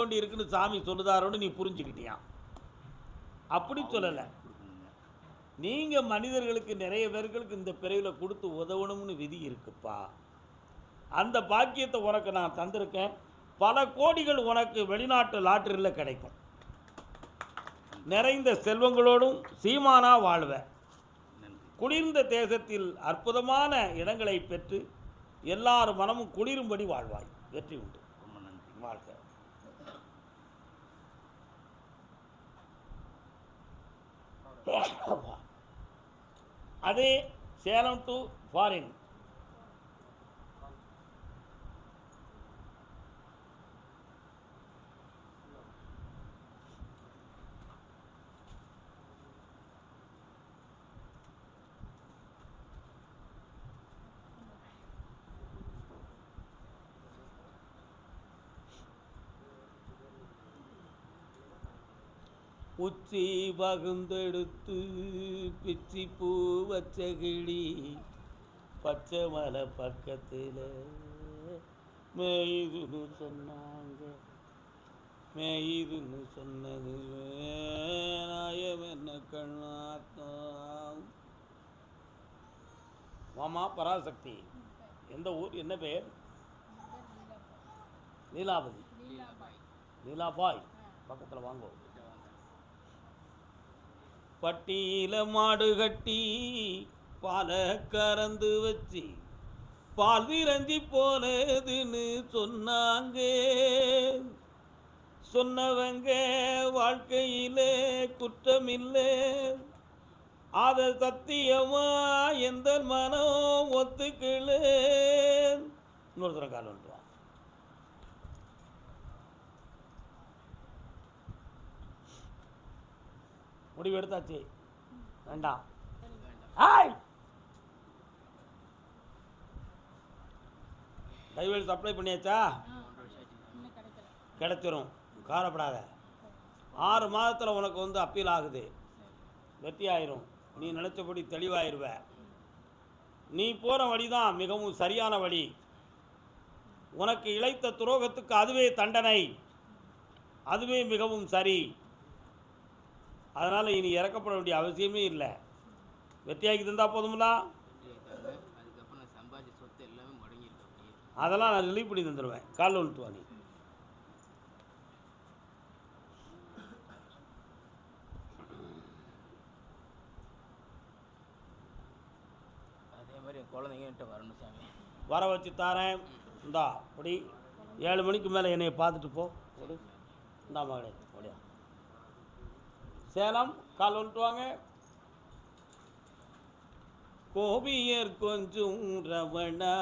தோண்டி இருக்குன்னு சாமி சொல்லுதாரோன்னு நீ புரிஞ்சுக்கிட்டியா? அப்படி சொல்லலை. நீங்கள் மனிதர்களுக்கு நிறைய பேர்களுக்கு இந்த பிறவியில் கொடுத்து உதவணும்னு விதி இருக்குப்பா. அந்த பாக்கியத்தை உனக்கு நான் தந்திருக்கேன். பல கோடிகள் உனக்கு வெளிநாட்டு லாட்டரியில் கிடைக்கும். நிறைந்த செல்வங்களோடும் சீமானா வாழ்வ. குளிர்ந்த தேசத்தில் அற்புதமான இடங்களை பெற்று எல்லார் மனமும் குளிரும்படி வாழ்வாய். வெற்றி உண்டு. வாழ்க. அதே சேலம் டு ஃபாரின். உச்சி பகுந்தெடுத்து பிச்சி பூ வச்ச கிளி பச்சை மலை பக்கத்தில் மேயுதுன்னு சொன்னாங்க. மேயுதுன்னு சொன்னது நாயம் என்ன கண்ணாத்தான். மாமா பராசக்தி. எந்த ஊர், என்ன பெயர்? லீலாவதி. லீலாபாய் பக்கத்தில் வாங்க. பட்டியில மாடு கட்டி பாலை கறந்து வச்சு பால் விரஞ்சி போனதுன்னு சொன்னாங்க. சொன்னவங்க வாழ்க்கையில குற்றமில்லை, அத சத்தியமா எந்த மனம் ஒத்துக்கல. இன்னொருத்தர கால் வந்துடுவான். முடிவு எடுத்தாச்சு. வேண்டாம். டைவர்ஸ் அப்ளை பண்ணியாச்சா? கிடைச்சிரும், கவலைப்படாத. 6 மாதத்தில் உனக்கு வந்து அப்பீல் ஆகுது, வெற்றி ஆயிரும். நீ நினச்சபடி தெளிவாயிருவ. நீ போகிற வழி தான் மிகவும் சரியான வழி. உனக்கு இழைத்த துரோகத்துக்கு அதுவே தண்டனை, அதுவே மிகவும் சரி. அதனால் இனி இறக்கப்பட வேண்டிய அவசியமே இல்லை. வெற்றியாக்கி தந்தால் போதுங்களா? அதெல்லாம் நான் ரிலீவ் பண்ணி தந்துடுவேன். காலில் வந்துட்டு வா. நீ அதே மாதிரி குழந்தைங்கிட்ட வரணும் சாமி. வர வச்சு தாரேன். இந்தா அப்படி 7 மணிக்கு மேலே என்னை பார்த்துட்டு போ. இந்தா மகளே அப்படியா. சேலம் கால் வந்துட்டு வாங்க. கோபியர் கொஞ்சம் ரமணா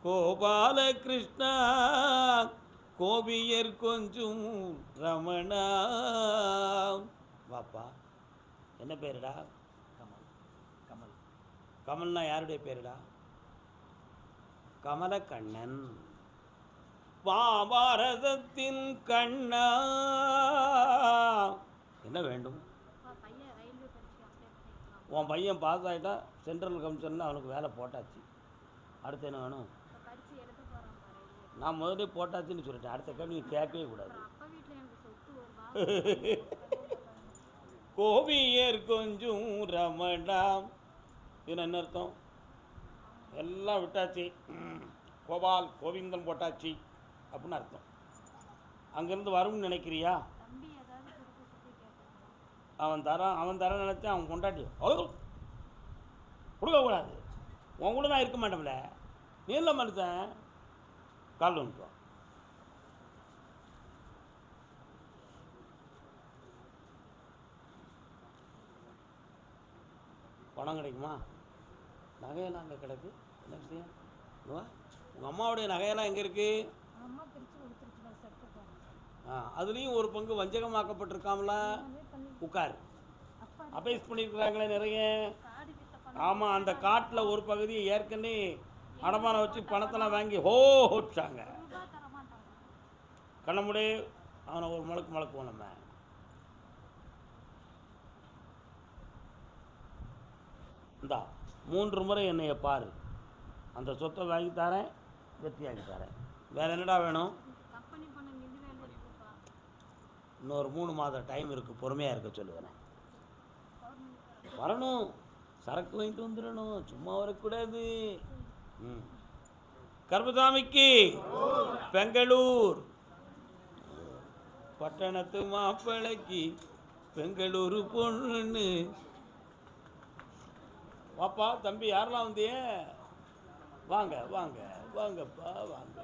கோபால கிருஷ்ணா, கோபியர் கொஞ்சம் ரமணா. வாப்பா. என்ன பேருடா? கமல். கமல். கமல்னா யாருடைய பேருடா? கமலக்கண்ணன். பாரதத்தின் கண்ணா. என்ன வேண்டும்? உன் பையன் பாஸ் ஆகிட்டா சென்ட்ரல் கமிஷனில் அவனுக்கு வேலை போட்டாச்சு. அடுத்து என்ன வேணும்? நான் முதலே போட்டாச்சுன்னு சொல்லிட்டேன். அடுத்த கேள்வி கேட்கவே கூடாது. கோபியர் கொஞ்சம் ரமணா. இது என்ன அர்த்தம்? எல்லாம் விட்டாச்சு. கோபால் கோவிந்தன் போட்டாச்சு அப்படின்னு அர்த்தம். அங்கேருந்து வரும்னு நினைக்கிறியா? அவன் தரான் நினச்சா அவன் கொண்டாட்டி அவ்வளோ கொடுக்கக்கூடாது. உன் கூட நான் இருக்க மாட்டேன்ல. நீ இல்லை மனுஷன். கால் வந்துடுவான். பணம் கிடைக்குமா? நகையெல்லாம் அங்கே கிடக்கு. என்ன விஷயம்? உங்கள் அம்மாவுடைய நகையெல்லாம் எங்கே இருக்குது? அதுலேயும் ஒரு பங்கு வஞ்சகமாக்கப்பட்டிருக்காமல. உட்கார். அபேஸ் பண்ணியிருக்கிறாங்களே நிறைய. ஆமாம், அந்த காட்டில் ஒரு பகுதியை ஏற்கனவே அடமானம் வச்சு பணத்தெல்லாம் வாங்கி ஹோச்சாங்க. கண்ணமுடி அவனை ஒரு மலக்குவோம் நம்ம. இந்தா 3 முறை என்னைய பாரு. அந்த சொத்தை வாங்கி தரேன், வெற்றியாகி தரேன். வேறு என்னடா வேணும்? இன்னொரு 3 மாதம் டைம் இருக்குது, பொறுமையாக இருக்க சொல்லுவேன். வரணும், சரக்கு வாங்கிட்டு வந்துடணும், சும்மா வரக்கூடாது. ம். கருப்பசாமிக்கு பெங்களூர், பட்டணத்து மாப்பிளைக்கு பெங்களூரு பொண்ணு. வாப்பா தம்பி, யாரெல்லாம் வந்தியே? வாங்க வாங்க வாங்கப்பா வாங்க.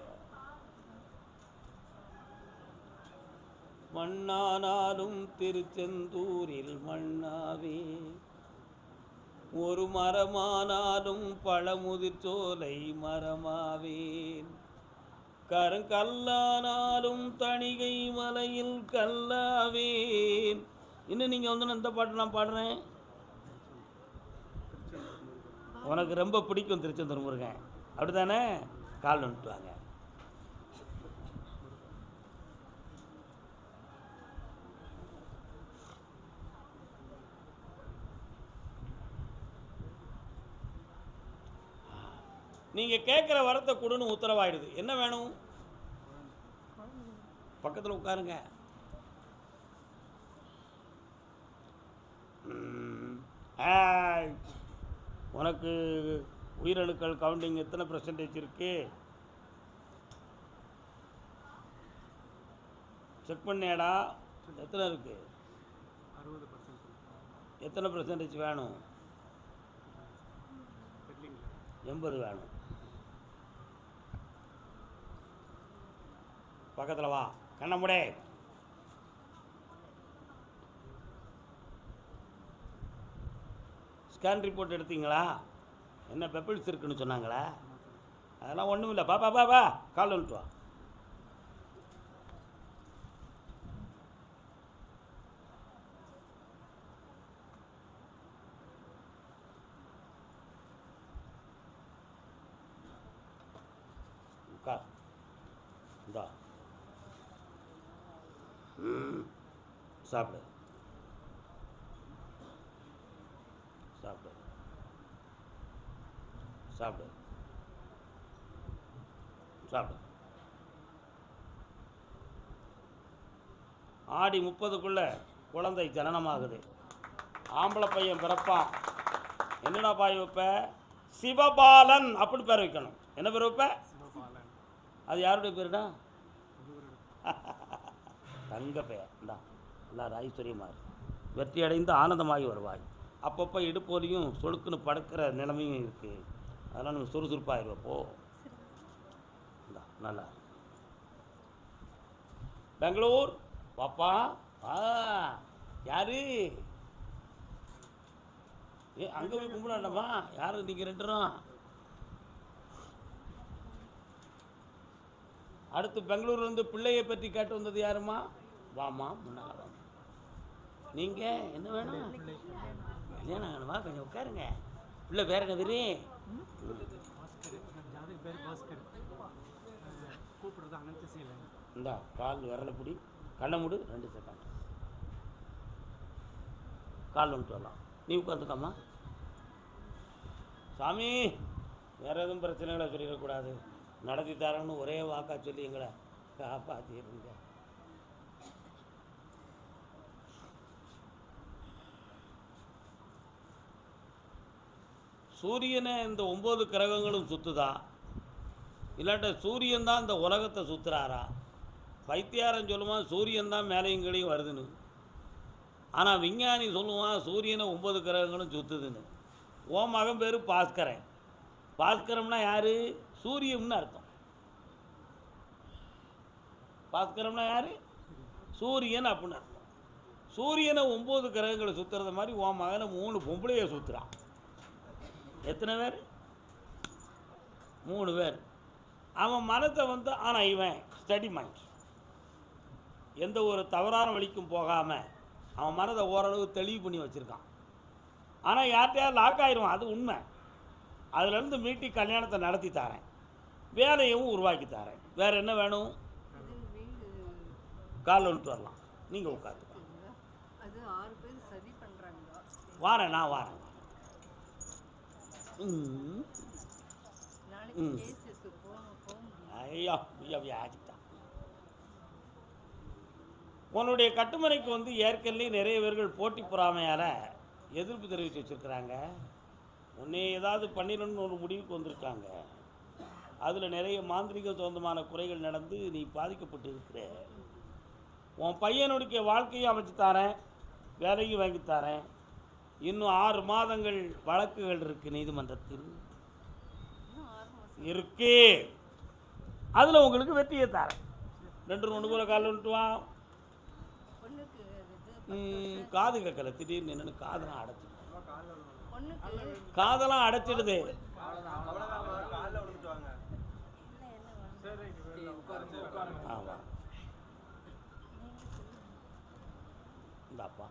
மண்ணானாலும் திருச்செந்தூரில் மண்ணாவே, ஒரு மரமானாலும் பழமுதிர் சோலை மரமாவேன், கருங்கல்லானாலும் தணிகை மலையில் கல்லாவேன். இன்னும் நீங்கள் வந்து இந்த பாட்டு நான் பாடுறேன். உனக்கு ரொம்ப பிடிக்கும் திருச்செந்தூர் முருகன், அப்படி தானே? கால் வந்துட்டுவாங்க. நீங்கள் கேட்குற வரத்தை கொடுன்னு உத்தரவாயிடுது. என்ன வேணும்? பக்கத்தில் உட்காருங்க. உனக்கு உயிரணுக்கள் கவுண்டிங் எத்தனை % இருக்கு? செக் பண்ணியாடா? எத்தனை இருக்கு? 60%. எத்தனை % வேணும்? 80 வேணும். பக்கத்தில் வா, கண்ண முடே. ஸ்கேன் ரிப்போர்ட் எடுத்தீங்களா? என்ன பெப்பிள்ஸ் இருக்குன்னு சொன்னாங்களா? அதெல்லாம் ஒன்றும் இல்லை. பா பா பா பா கால் வந்துட்டு வா. உட்கார். இந்தா சாப்பிடு சாப்பிடு சாப்பிடு சாப்பிடு. ஆடி 30க்குள்ள குழந்தை ஜனனமாகுது. ஆம்பளை பையன் பிறப்பான். என்னடா பாய் வைப்ப? சிவபாலன் அப்படி பேர் வைக்கணும். என்ன பேர் வைப்ப? அது யாருடைய பேருடா? தங்க பெயர். இந்தா எல்லாரும் ஐஸ்வர்யமாக வெற்றி அடைந்து ஆனந்தமாகி வருவாய். அப்பப்போ இடுப்போலையும் சொலுக்குன்னு படுக்கிற நிலைமையும் இருக்குது. அதனால் நம்ம சுறுசுறுப்பாகிடுவோம். போ இந்தா நல்லா. பெங்களூர் பாப்பா. யாரு? அங்கே போய் கும்பிடாண்டம்மா. யாரு நீங்கள் 2 பேரும்? அடுத்து பெங்களூர்லேருந்து பிள்ளையை பற்றி கேட்டு வந்தது யாருமா? வாமா முன்னாள். நீங்கள் என்ன வேணும்? கல்யாணம் வேணுமா? கொஞ்சம் உட்காருங்க. பிள்ளை பேர் என்ன பேரு? இந்தா கால் விரலப்பிடி, கண்ணை மூடு 2 செகண்ட். கால் வந்துட்டு வரலாம். நீ உட்காந்துக்காமா. சாமி வேறு எதுவும் பிரச்சனைகளை சொல்லிடக்கூடாது. நடத்தி தரேன்னு ஒரே வாக்கா சொல்லி எங்களை காப்பாற்றிடுங்க. சூரியனை இந்த 9 கிரகங்களும் சுற்றுதா, இல்லாட்ட சூரியன் தான் இந்த உலகத்தை சுற்றுறாரா? பைத்தியாரன் சொல்லுவான் சூரியன் தான் மேலையும் கீழையும் வருதுன்னு. ஆனால் விஞ்ஞானி சொல்லுவான் சூரியனை 9 கிரகங்களும் சுற்றுதுன்னு. ஓ மகன் பேர் பாஸ்கரன். பாஸ்கரம்னா யார்? சூரியம்னு அர்த்தம். பாஸ்கரம்னா யார்? சூரியன் அப்படின்னு அர்த்தம். சூரியனை 9 கிரகங்களை சுற்றுறது மாதிரி உன் மகனை 3 பொம்பளையை சுற்றுறான். எத்தனை பேர்? 3 பேர். அவன் மனத்தை வந்து, ஆனால் இவன் ஸ்டடி மைண்ட், எந்த ஒரு தவறான வழிக்கும் போகாமல் அவன் மனதை ஓரளவு தெளிவு பண்ணி வச்சுருக்கான். ஆனால் யார்கிட்டையாவது லாக் ஆயிடுவான், அது உண்மை. அதுலேருந்து மீட்டி கல்யாணத்தை நடத்தி தரேன், வேலையும் உருவாக்கி தரேன். வேறு என்ன வேணும்? கால் வந்துட்டு வரலாம். நீங்கள் உட்காந்துக்கலாம். வாரேன், நான் வாரேன். ஐயா ஐயா வியாதித்தான். உன்னுடைய கட்டுமனைக்கு வந்து ஏற்கனவே நிறைய பேர்கள் போட்டி பொறாமையால் எதிர்ப்பு தெரிவித்து வச்சுருக்கிறாங்க. உன்னை ஏதாவது பண்ணிடணும்னு ஒரு முடிவுக்கு வந்திருக்காங்க. அதில் நிறைய மாந்திரிக சொந்தமான குறைகள் நடந்து நீ பாதிக்கப்பட்டு இருக்கிற. உன் பையனுடைய வாழ்க்கையை அமைச்சு தரேன், வேலையும் வாங்கி தரேன். இன்னும் 6 மாதங்கள் வழக்குகள் இருக்குது நீதிமன்றத்தில் இருக்கு. அதில் உங்களுக்கு வெற்றியை தரேன். 2 போல கால் வந்துட்டு வா. காது கேட்கல, திடீர்னு என்னன்னு காதெல்லாம் அடைச்சிடுது. காதெல்லாம் அடைச்சிடுது. ஆமாம், இந்தாப்பா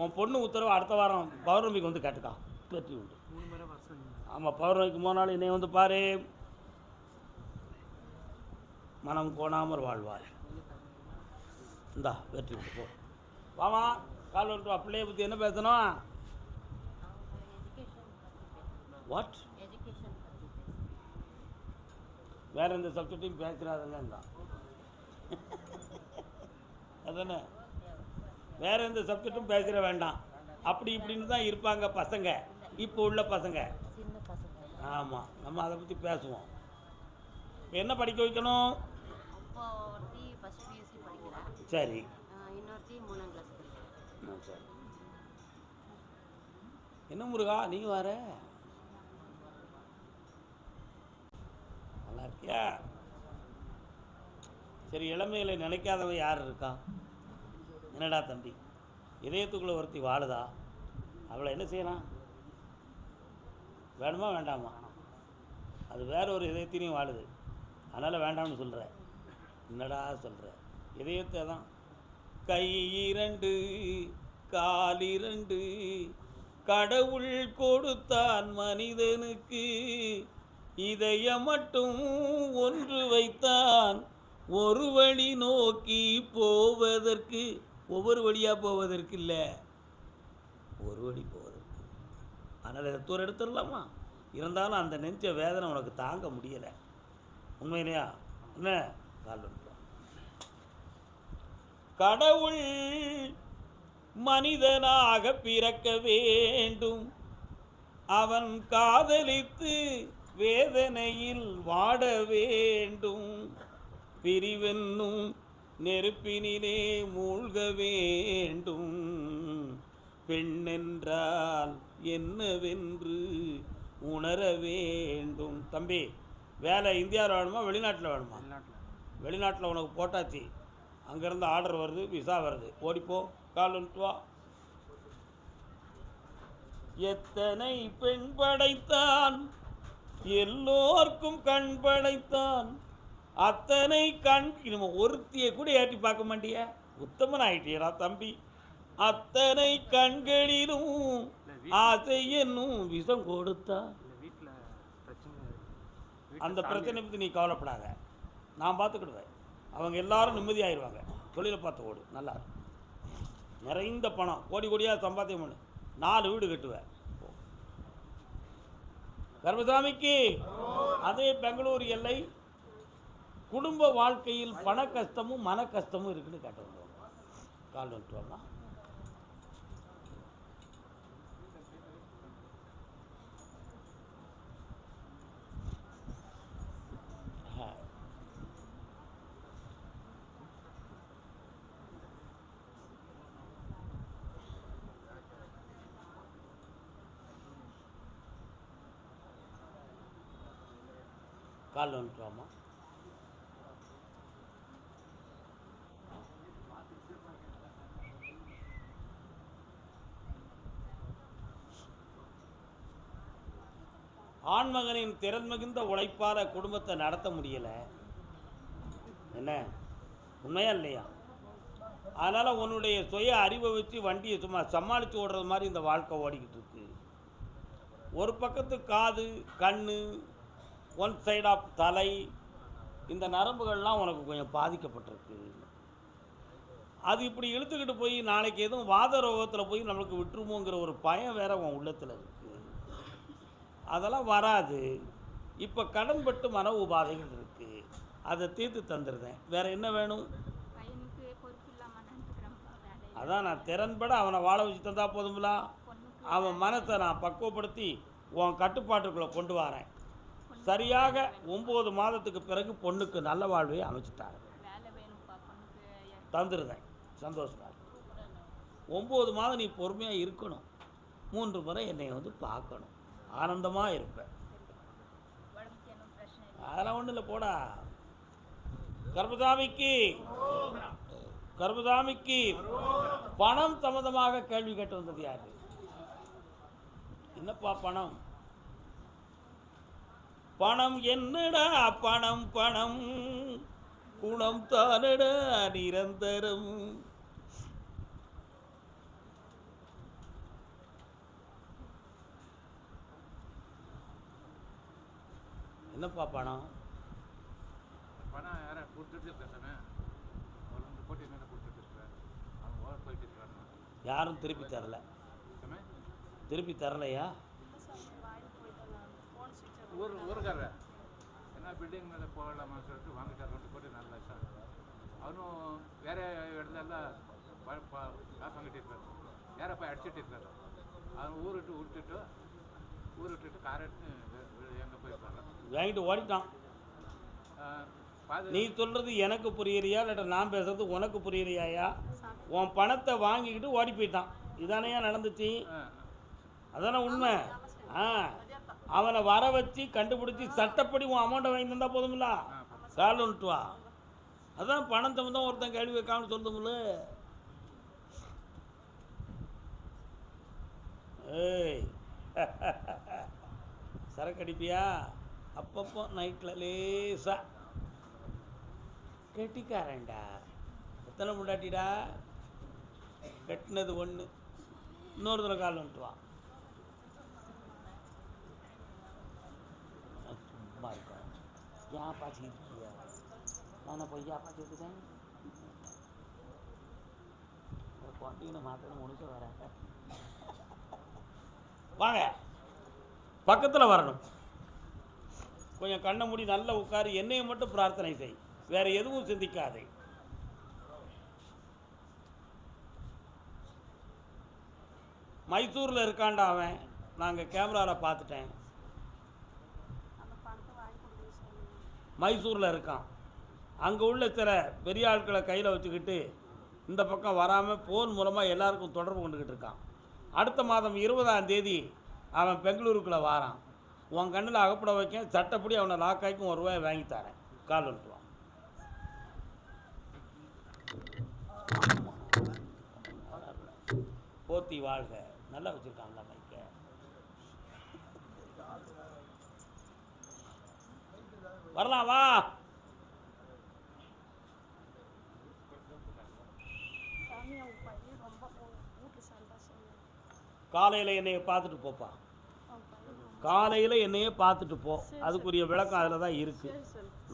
உன் பொண்ணு உத்தரவு அடுத்த வாரம் பௌர்ணமிக்கு வந்து கேட்டுக்கா, வெற்றி உண்டு. ஆமாம், பௌர்ணமிக்கு 3 நாள் என்னை வந்து பாரு. மனம் கோணாமற் வாழ்வாய். இந்தா வெற்றி உண்டு. போ வாமா, கால் வந்துட்டு வா. பிள்ளைய பற்றி என்ன பேசணும்? வாட்? வேற எந்த சப்ஜெக்டையும் பேசுகிறாதுங்க அதானே? வேற எந்த சப்ஜெக்டும் பேசுகிற வேண்டாம். அப்படி இப்படின்னு தான் இருப்பாங்க பசங்க, இப்போ உள்ள பசங்க. ஆமாம், நம்ம அதை பற்றி பேசுவோம். இப்போ என்ன படிக்க வைக்கணும்? சரி, சரி. என்ன முருகா நீங்க வர நல்லா இருக்கியா? சரி, இளமையில நினைக்காதவன் யார் இருக்கா? என்னடா தம்பி, இதயத்துக்குள்ளே ஒருத்தி வாழுதா? அவளை என்ன செய்யலாம்? வேணுமா வேண்டாமா? அது வேற ஒரு இதயத்திலையும் வாழுது, அதனால் வேண்டாம்னு சொல்கிற. என்னடா சொல்கிற? இதயத்தை தான். கை 2 கால் 2 கடவுள் கொடுத்தான் மனிதனுக்கு, இதயம் மட்டும் ஒன்று வைத்தான் ஒரு வழி நோக்கி போவதற்கு. ஒவ்வொரு வழியாக போவதற்கு இல்லை, ஒரு வழி போவதற்கு. அதனால் இதை தூரம் எடுத்துடலாமா? இருந்தாலும் அந்த நெஞ்ச வேதனை உனக்கு தாங்க முடியலை. உண்மையிலையா? என்ன கால் வந்துடும். கடவுள் மனிதனாக பிறக்க வேண்டும், அவன் காதலித்து வேதனையில் வாட வேண்டும், பிரிவென்னும் நெருப்பினிலே மூழ்க வேண்டும், பெண்ணென்றால் என்னவென்று உணர வேண்டும். தம்பி, வேலை இந்தியாவில் வேணுமா வெளிநாட்டில் வேணுமா? வெளிநாட்டில் உனக்கு போட்டாச்சு, அங்கேருந்து ஆர்டர் வருது, விசா வருது, ஓடிப்போ. கால் வந்துட்டு வா. எத்தனை பெண் படைத்தான், எல்லோர்க்கும் கண் படைத்தான், அத்தனை கண் நம்ம ஒருத்தியை கூட ஏற்றி பார்க்க மாட்டிய, உத்தமன் ஆயிட்டியடா தம்பி. அத்தனை கண்களிலும் ஆசை என்னும் விஷம் கொடுத்தா. அந்த பிரச்சனை பற்றி நீ கவலைப்படாத, நான் பார்த்துக்கிடுவேன். அவங்க எல்லாரும் நிம்மதியாகிடுவாங்க. தொழிலை பார்த்து ஓடு, நல்லா நிறைந்த பணம் கோடி கோடியாக சம்பாத்தியம் பண்ணு, 4 வீடு கட்டுவேன். கர்மசாமிக்கு அதே பெங்களூர் எல்லை. குடும்ப வாழ்க்கையில் பண கஷ்டமும் மன கஷ்டமும் இருக்குன்னு கேட்டவங்க கால் வந்துட்டுவாங்க. கால் வந்துட்டுவாமா. ஆண்மகனின் திறன் மிகுந்த உழைப்பால் குடும்பத்தை நடத்த முடியலை. என்ன உண்மையா இல்லையா? அதனால் உன்னுடைய சுய அறிவை வச்சு வண்டியை சும்மா சமாளித்து ஓடுறது மாதிரி இந்த வாழ்க்கை ஓடிக்கிட்டு இருக்கு. ஒரு பக்கத்து காது, கண், ஒன் சைட் ஆஃப் தலை, இந்த நரம்புகள்லாம் உனக்கு கொஞ்சம் பாதிக்கப்பட்டிருக்கு. அது இப்படி இழுத்துக்கிட்டு போய் நாளைக்கு எதுவும் வாத ரோகத்தில் போய் நம்மளுக்கு விட்டுருமோங்கிற ஒரு பயம் வேற உன் உள்ளத்தில் இருக்குது. அதெல்லாம் வராது. இப்போ கடன்பட்டு மன உபாதைகள் இருக்குது, அதை தீர்த்து தந்துடுறேன். வேறு என்ன வேணும்? பையனுக்கு பொறுப்பு இல்லாமல் அதான் நான் திறன்பட அவனை வாழ வச்சு தந்தா போதும்ல. அவன் மனசை நான் பக்குவப்படுத்தி உன் கட்டுப்பாட்டுக்குள்ளே கொண்டு வரேன். சரியாக 9 மாதத்துக்கு பிறகு பொண்ணுக்கு நல்ல வாழ்வை அமைச்சிட்டாங்க. தந்துருந்தேன், சந்தோஷமா இருக்கு. 9 மாதம் நீ பொறுமையாக இருக்கணும். 3 முறை என்னை வந்து பார்க்கணும், ஆனந்தமாக இருப்பேன். அதெல்லாம் ஒன்றும் இல்லை, போடா. கர்மசாமிக்கு பணம் சம்பந்தமாக கேள்வி கேட்டு வந்தது யாரு? என்னப்பா பணம்? பணம் என்னடா பணம், பணம் குணம் தானடா நிரந்தரம். என்னப்பா பணம்? பணம் யாரை கொடுத்துட்டு இருக்கேன், அவர் வந்து போட்டி மேலே கொடுத்துட்டு இருக்கிறேன், அவங்க ஓர போயிட்டு இருக்கிறாங்க. யாரும் திருப்பி தரல. திருப்பி தரலையா? ஊருக்காரர் என்ன பில்டிங் மேலே போகலாமான்னு சொல்லிட்டு வாங்கிட்டார் 2 கோடி 4 லட்சம். அவனும் வேற இடத்துலலாம் காசு வாங்கிட்டு இருக்காரு, யாரை போய் அடிச்சுட்டு இருக்காரு. அவன் ஊர் விட்டுட்டு காரை எடுத்து எங்கே போயிருக்காங்க, வாங்கிட்டு ஓடிட்டான். நீ சொல்றது எனக்கு புரியலையா, இல்லாட்ட நான் பேசுறது உனக்கு புரியலையா? உன் பணத்தை வாங்கிக்கிட்டு ஓடி போயிட்டான், இதானையா நடந்துச்சு? அதானே உண்மை. அவனை வர வச்சு கண்டுபிடிச்சி சட்டப்படி உன் அமௌண்ட்டை வாங்கி தந்தா போதுமில்ல, கால் வந்துட்டு வா. அதான் பணம் தான் ஒருத்தன் கேள்வி வைக்காமல் சொல்லுதுமில்ல. ஏய் சரக்கு அடிப்பியா? அப்பப்போ நைட்டில் லேசா. கெட்டிக்காரன்டா. எத்தனை முண்டாட்டிடா? கட்டினது 1, இன்னொரு தடவை கால் வந்துட்டு வா. சும்மா இருக்கா? ஏன் பாச்சி இருக்கியா? நான் பொய்யா பாச்சி இருக்குதேன். கொண்டீங்கன்னு மாத்திரம் முடிச்சு வரேன். வாங்க, பக்கத்தில் வரணும். கொஞ்சம் கண்ணை மூடி நல்லா உட்காரு. என்னையை மட்டும் பிரார்த்தனை செய், வேற எதுவும் சிந்திக்காதே. மைசூரில் இருக்காண்டா அவன், நாங்கள் கேமராவில் பார்த்துட்டேன். மைசூரில் இருக்கான். அங்கே உள்ள சில பெரிய ஆட்களை கையில் வச்சுக்கிட்டு இந்த பக்கம் வராமல் ஃபோன் மூலமாக எல்லாருக்கும் தொடர்பு கொண்டுக்கிட்டு இருக்கான். அடுத்த மாதம் 20ஆம் தேதி அவன் பெங்களூருக்குள்ளே வாரான். உன் கண்ணில் அகப்பட வைக்க சட்டப்படி அவனை லாக் ஆகிக்கும் 1 ரூபாய் வாங்கி தரேன். கால் வந்துடுவான். போத்தி வாழ்க. நல்லா வச்சுருக்காங்களா மைக்க? வரலாம் வா. காலையில் என்னைய பார்த்துட்டு போப்பா. காலையில் என்னையே பார்த்துட்டு போ. அதுக்குரிய விளக்கம் அதில் தான் இருக்குது.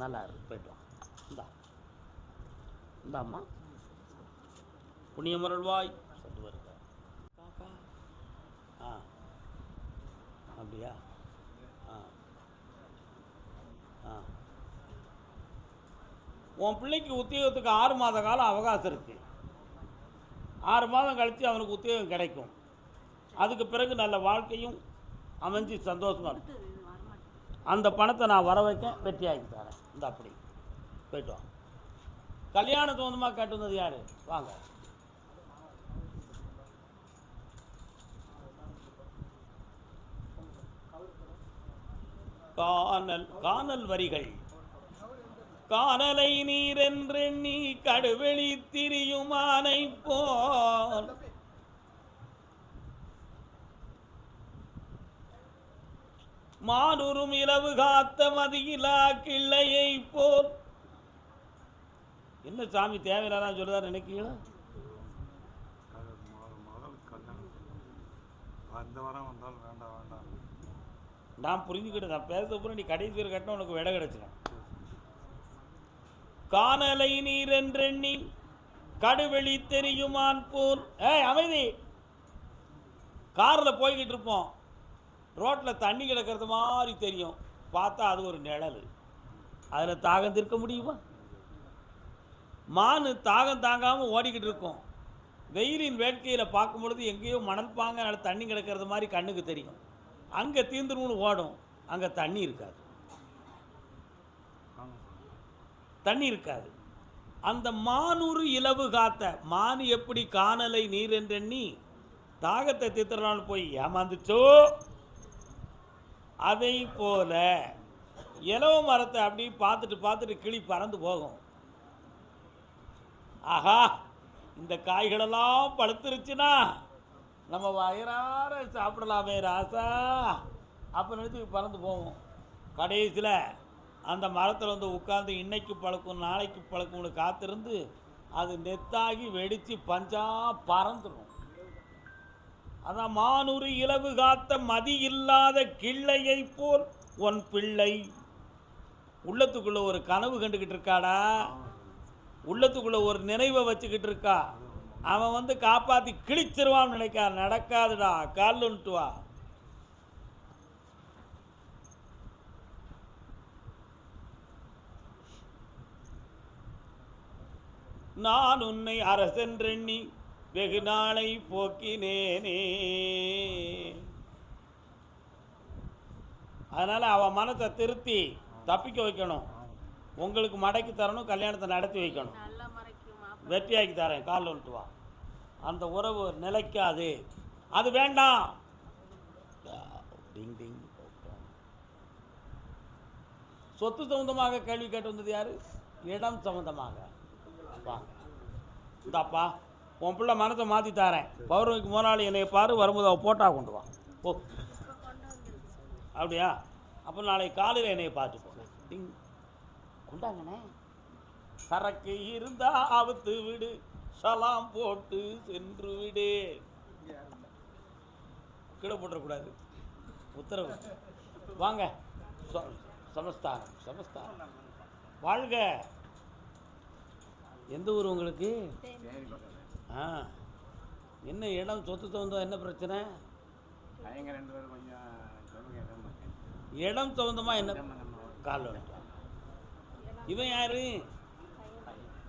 நல்லா இருக்கு, போய்ட்டு வா. இந்த அம்மா புண்ணியமருள்வாய் சொல்லு வருங்க. காக்கா அப்படியா? உன் பிள்ளைக்கு உத்தியோகத்துக்கு 6 மாத காலம் அவகாசம் இருக்குது. 6 மாதம் கழித்து அவனுக்கு உத்தியோகம் கிடைக்கும். அதுக்கு பிறகு நல்ல வாழ்க்கையும் அமைஞ்சு சந்தோஷமாக இருக்கும். அந்த பணத்தை நான் வர வைக்க வெற்றியாகி தரேன். இந்த அப்படி போய்ட்டு வாங்க. கல்யாண சம்பந்தமாக கேட்டு வந்தது யார்? வாங்க. காணல் வரிகள். காணலை நீரென்றெண்ணி கடுவெளி திரியுமானை போல் மானுறும் இலவு காத்த மதியிலா கிள்ளையை போல். என்ன சாமி தேவையில்லாம் சொல்லுதார் நினைக்கிறீங்களா? நான் புரிஞ்சுக்கிட்டு நான் பேச போகிறேன். நீ கடைசி பேர் கட்டினா உனக்கு விட கிடச்சிடும். காணலை நீர் என்றெண்ணி கடுவெளி தெரியுமான் போல். அமைதி. காரில் போய்கிட்டு இருப்போம், ரோட்டில் தண்ணி கிடக்கிறது மாதிரி தெரியும், பார்த்தா அது ஒரு நிழல். அதில் தாகம் தீர்க்க முடியுமா? மானு தாகம் தாங்காமல் ஓடிக்கிட்டு இருக்கும். வெயிலின் வேட்கையில் பார்க்கும் பொழுது எங்கேயோ மணல் பாங்க நல்ல தண்ணி கிடக்கிறது மாதிரி கண்ணுக்கு தெரியும். அங்கே தீந்துருன்னு ஓடும், அங்கே தண்ணி இருக்காது, தண்ணி இருக்காது. அந்த மானூறு இலவு காத்த மானு எப்படி காணலை நீர் என்றெண்ணி தாகத்தை தீர்த்தனால் போய் ஏமாந்துச்சோ, அதை போல இலவ மரத்தை அப்படி பார்த்துட்டு கிளி பறந்து போகும். ஆஹா, இந்த காய்களெல்லாம் பழுத்துருச்சுன்னா நம்ம வயிறார சாப்பிடலாமே ராசா அப்போ நினைச்சு பறந்து போவோம். கடைசியில் அந்த மரத்தில் வந்து உட்காந்து இன்னைக்கு பழக்கும் நாளைக்கு பழக்கும்னு காத்திருந்து அது நெத்தாகி வெடித்து பஞ்சா பறந்துடும். அதான் மானூறு இலவு காத்த மதி இல்லாத கிள்ளையை போல் உன் பிள்ளை. உள்ளத்துக்குள்ள ஒரு கனவு கண்டுக்கிட்டு இருக்காடா, உள்ளத்துக்குள்ள ஒரு நினைவை வச்சுக்கிட்டு இருக்கா. அவன் வந்து காப்பாற்றி கிழிச்சிருவான்னு நினைக்கா, நடக்காதுடா, கால்லுன்ட்டு வா. நான் உன்னை அரசென்றெண்ணி வெகு நாளை போக்கினேனே. அதனால் அவன் மனத்தை திருத்தி தப்பிக்க வைக்கணும், உங்களுக்கு மடக்கி தரணும், கல்யாணத்தை நடத்தி வைக்கணும், வெற்றியாக்கி தரேன், காலில் விட்டு வா. அந்த உறவு நிலைக்காது, அது வேண்டாம். டிங் டிங். சொத்து சம்பந்தமாக கேள்வி கேட்டு வந்தது யாரு? இடம் சம்பந்தமாக. இந்தாப்பா உன் பிள்ளை மனத்தை மாற்றி தரேன், பௌர்ணமிக்கு முதலாளி என்னை பாரு, வரும்போது அவள் போட்டா கொண்டு வா போ. அப்படியா? அப்போ நாளைக்கு காலையில் என்னையை பார்த்து போனேன். டிங் கொண்டாங்கண்ணே. சரக்கு இருந்தா அவுத்து விடு, சலாம் போட்டு சென்று விடு. கீழே போட்டுறக்கூடாது, உத்தரவு. வாங்க, சமஸ்தானம் சமஸ்தானம். வாழ்க. எந்த ஊர் உங்களுக்கு? என்ன இடம் சொத்து தகுந்தா என்ன பிரச்சனை? இடம் தகுந்தமா என்ன கால்? இவன் யாரு?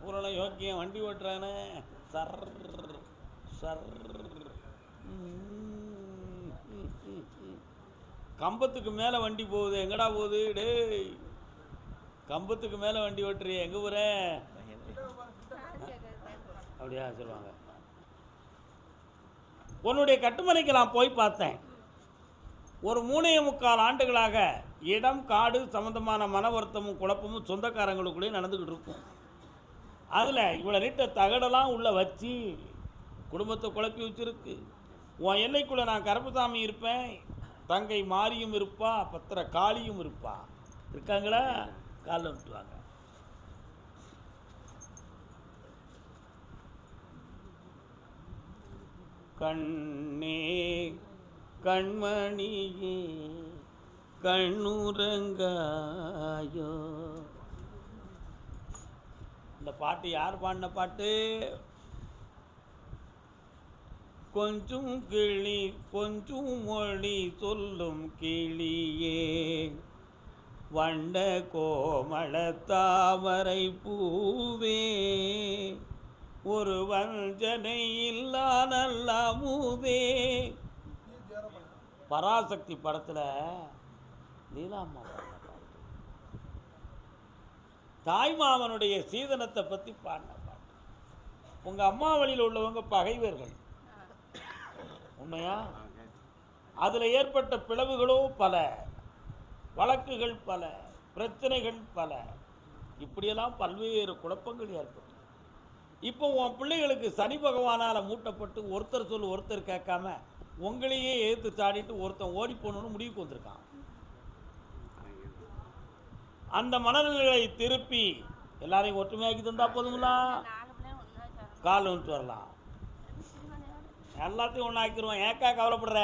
ஊரெல்லாம் யோக்கியம், வண்டி ஓட்டுறானே. Sir sir. கம்பத்துக்கு மேலே வண்டி போகுது, எங்கடா போகுது? டேய், கம்பத்துக்கு மேலே வண்டி ஓட்டுறிய, எங்கே போகிற? அப்படியா சொல்லுவாங்க. உன்னுடைய கட்டுமனைக்கு நான் போய் பார்த்தேன். ஒரு 3.25 ஆண்டுகளாக இடம் காடு சம்பந்தமான மன வருத்தமும் குழப்பமும் சொந்தக்காரங்களுக்குள்ளேயே நடந்துக்கிட்டு இருக்கும். அதில் இவ்வளோ நீட்ட தகடெல்லாம் உள்ளே வச்சு குடும்பத்தை குழப்பி வச்சுருக்கு. உன் எல்லைக்குள்ளே நான் கருப்பசாமி இருப்பேன், தங்கை மாரியும் இருப்பா, பத்திர காளியும் இருப்பா. இருக்காங்களா? காலில் விட்டுவாங்க. கண்ணே கண்மணியே கண்ணுறங்காயோ. இந்த பாட்டு யார் பாடின பாட்டு? கொஞ்சம் கிளி கொஞ்சம் மொழி சொல்லும் கிளியே, வண்ட கோமள தாமரை பூவே, ஒரு வஞ்சனை இல்லா நல்ல மூதே. பராசக்தி படத்தில் லீலாம்மா தாய்மாமனுடைய சீதனத்தை பற்றி பாடின பாட்டு. உங்கள் அம்மா வழியில் உள்ளவங்க பகைவர்கள், உண்மையா? அதில் ஏற்பட்ட பிளவுகளோ பல, வழக்குகள் பல, பிரச்சனைகள் பல, இப்படியெல்லாம் பல்வேறு குழப்பங்கள் ஏற்படும். இப்போ உன் பிள்ளைகளுக்கு சனி பகவானால் மூட்டப்பட்டு ஒருத்தர் சொல்லு ஒருத்தர் கேட்காம உங்களையே எதிர்த்து சாடிட்டு ஒருத்தன் ஓடி போகணுன்னு முடிவுக்கு வந்திருக்கான். அந்த மனநிலைகளை திருப்பி எல்லாரையும் ஒற்றுமையாக்கி தந்தா போதுங்களா? கால் வந்துட்டு வரலாம், எல்லாத்தையும் ஒன்றாக்கிடுவோம். ஏக்கா கவலைப்படுற?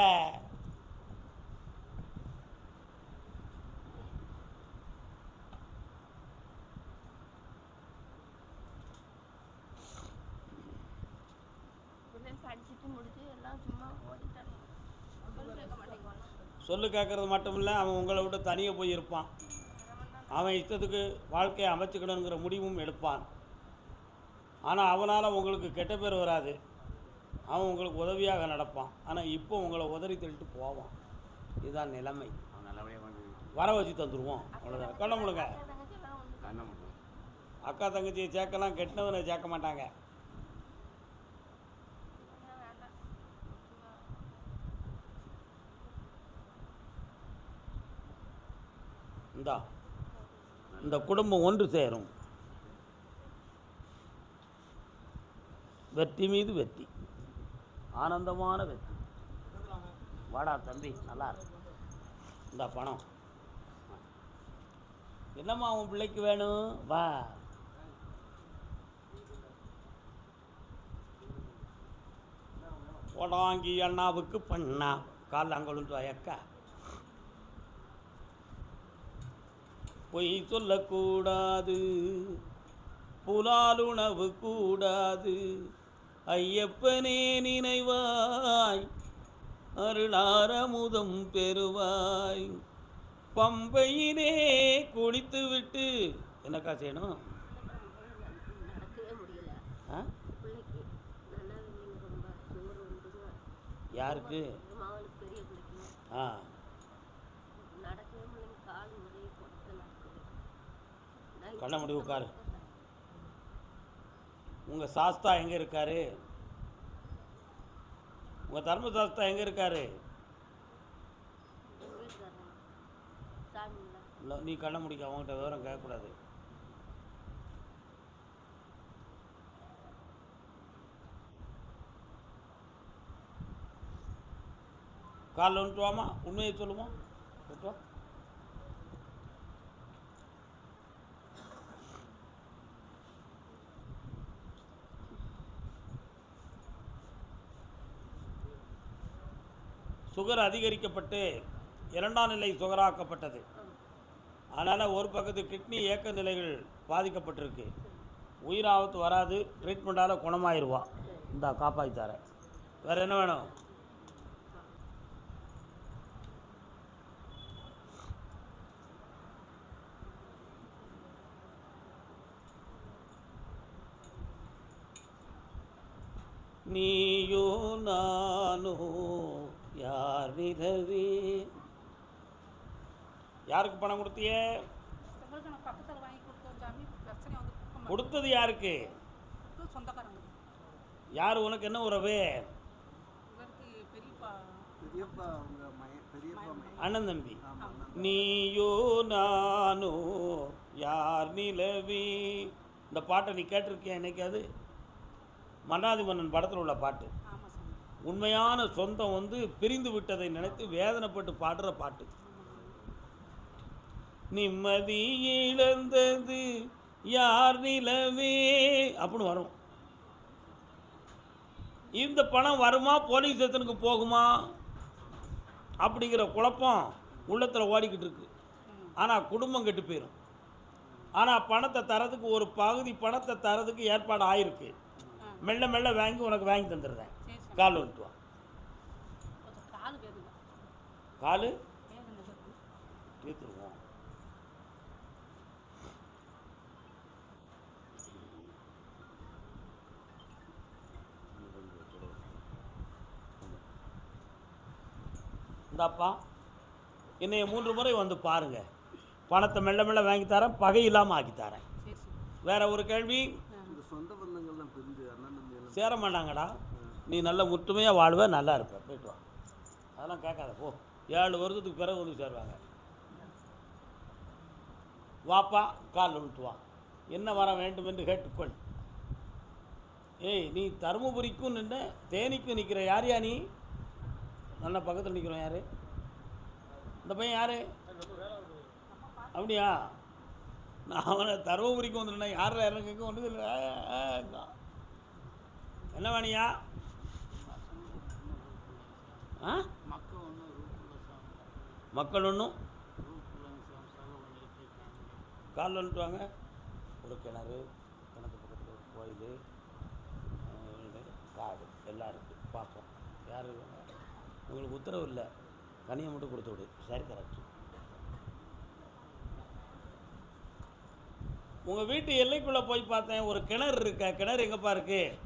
சொல்லு கேட்கறது மட்டும் இல்லை, அவன் உங்களை விட்டு தனியாக போய் இருப்பான். அவன் இஷ்டத்துக்கு வாழ்க்கையை அமைச்சுக்கணுங்கிற முடிவும் எடுப்பான். ஆனால் அவனால் உங்களுக்கு கெட்ட பேர் வராது. அவன் உங்களுக்கு உதவியாக நடப்பான். ஆனால் இப்போ உங்களை உதறி தள்ளிட்டு போவான். இதுதான் நிலைமை. அவன் நல்லபடியாக கொண்டு வர வச்சு தந்துடுவோம், அவ்வளோதான். கண்ண முழுங்க. கண்ணை மட்டும் அக்கா தங்கச்சியை சேர்க்கலாம், கெட்டினவனை சேர்க்க மாட்டாங்க. இந்த குடும்பம் ஒன்று சேரும். வெற்றி மீது வெற்றி, ஆனந்தமான வெற்றி. வாடா தம்பி, நல்லா இருக்கு. இந்த பணம் என்னம்மா உன் பிள்ளைக்கு வேணும்? வா. போடாங்கி அண்ணாவுக்கு பண்ணா கால் அங்கொழுந்து அக்கா. பொய் சொல்லக்கூடாது, புலாலுணவு கூடாது, ஐயப்பனே நினைவாய், அருளாரமுதம் பெறுவாய், பம்பையிலே குளித்து விட்டு. என்னக்கா செய்யணும்? நடக்கவே முடியல ஆ? பிள்ளைக்கு நல்லா ரொம்ப சுகர் வந்துங்க. யாருக்கு? மாவனுக்கு பெரிய பிள்ளைக்கு ஆ, நடக்கவே முடியல, கால் ஒரே கொடுத்து நடக்குது. கண்ண முடி உட்காரு. உங்கள் சாஸ்தா எங்கே இருக்காரு? உங்கள் தர்ம சாஸ்தா எங்கே இருக்காரு? வீட்டுக்காரன் சாமி இல்லை, நீ கண்ண முடிக்க, அவங்ககிட்ட விவரம் கேட்கக்கூடாது. காலில் வந்துட்டு வாமா, உண்மையை சொல்லுமா? வந்துட்டு வா. சுகர் அதிகரிக்கப்பட்டு 2ஆம் நிலை சுகராக்கப்பட்டது. அதனால் ஒரு பக்கத்து கிட்னி ஏக்க நிலைகள் பாதிக்கப்பட்டிருக்கு. உயிராபத்து வராது, ட்ரீட்மெண்ட்டால் குணமாயிருவா. இந்தா காப்பாற்றி தரேன். வேறு என்ன வேணும்? நீயோ நானோ யார் நிலவே. யாருக்கு பணம் கொடுத்தியே? உங்களுக்கு நான் பக்கத்தில் வாங்கி கொடுத்தோம் சாமி. பிரச்சனை வந்து கொடுத்தது யாருக்கு? சொந்தக்காரங்க. யார்? உனக்கு என்ன உறவு? இவருக்கு பெரியப்பா அண்ணன் தம்பி. நீயோ நானோ யார் நிலவே. இந்த பாட்டை நீ கேட்டிருக்கியா என்னைக்காது? மன்னாதி மன்னன் படத்தில் உள்ள பாட்டு. ஆமாம் சாமி. உண்மையான சொந்தம் வந்து பிரிந்து விட்டதை நினைத்து வேதனைப்பட்டு பாடுற பாட்டு. நிம்மதி இழந்தது யார் நிலவே அப்படின்னு வரும். இந்த பணம் வருமா, போலீஸ் ஸ்டேஷனுக்கு போகுமா அப்படிங்கிற குழப்பம் உள்ளத்தில் ஓடிக்கிட்டு இருக்கு. ஆனால் குடும்பம் கெட்டு போயிடும். ஆனால் பணத்தை தரதுக்கு, ஒரு பகுதி பணத்தை தரதுக்கு ஏற்பாடு ஆயிருக்கு. மெல்ல மெல்ல வாங்கி உனக்கு வாங்கி தந்துடுறேன். சரி சாமி. கால் வந்துட்டு வா. கொஞ்சம் கால் வேணுங்க. கால் வேணுங்க சாமி. தீர்த்துருவோம். இந்தாப்பா, என்னைய 3 முறை வந்து பாருங்க. பணத்தை மெல்ல மெல்ல வாங்கி தரேன், பகை இல்லாமல் ஆக்கி தரேன். சரி சாமி. வேற ஒரு கேள்வி? சொந்த பந்தங்கள்லாம் பிரிஞ்சு அண்ணன் தம்பி எல்லாம் சேர மாட்டாங்கடா. நீ நல்ல முற்றுமையாக வாழ்வ, நல்லா இருப்ப. போயிட்டு வா. அதெல்லாம் கேட்காத போ. 7 வருஷத்துக்கு பிறகு வந்து சேருவாங்க. வாப்பா, கால் விட்டு வா. என்ன வர வேண்டும் என்று கேட்டுக்கொள். ஏய், நீ தருமபுரிக்கும் நின்று தேனிக்கும் நிற்கிற யாரையா நீ? நல்ல பக்கத்தில் நிற்கிறோம். யார் இந்த பையன்? யார்? அப்படியா? நான் அவனை தருமபுரிக்கும் வந்துட்டேன். யாரில் இறங்க ஒன்றும் இல்லை. என்ன வேணியா? ஆ, மக்கள் ஒன்றும் காலில் வந்துட்டுவாங்க. ஒரு கிணறு, கிணத்து பக்கத்தில் ஒரு கோயில், காடு எல்லாம் இருக்குது. பார்ப்போம் யார் இருக்காங்க. உங்களுக்கு உத்தரவு இல்லை, தனியை மட்டும் கொடுத்து விடு. சரி, கரெக்ட். உங்கள் வீட்டு எல்லைக்குள்ளே போய் பார்த்தேன், ஒரு கிணறு இருக்க. கிணறு எங்கேப்பா இருக்குது?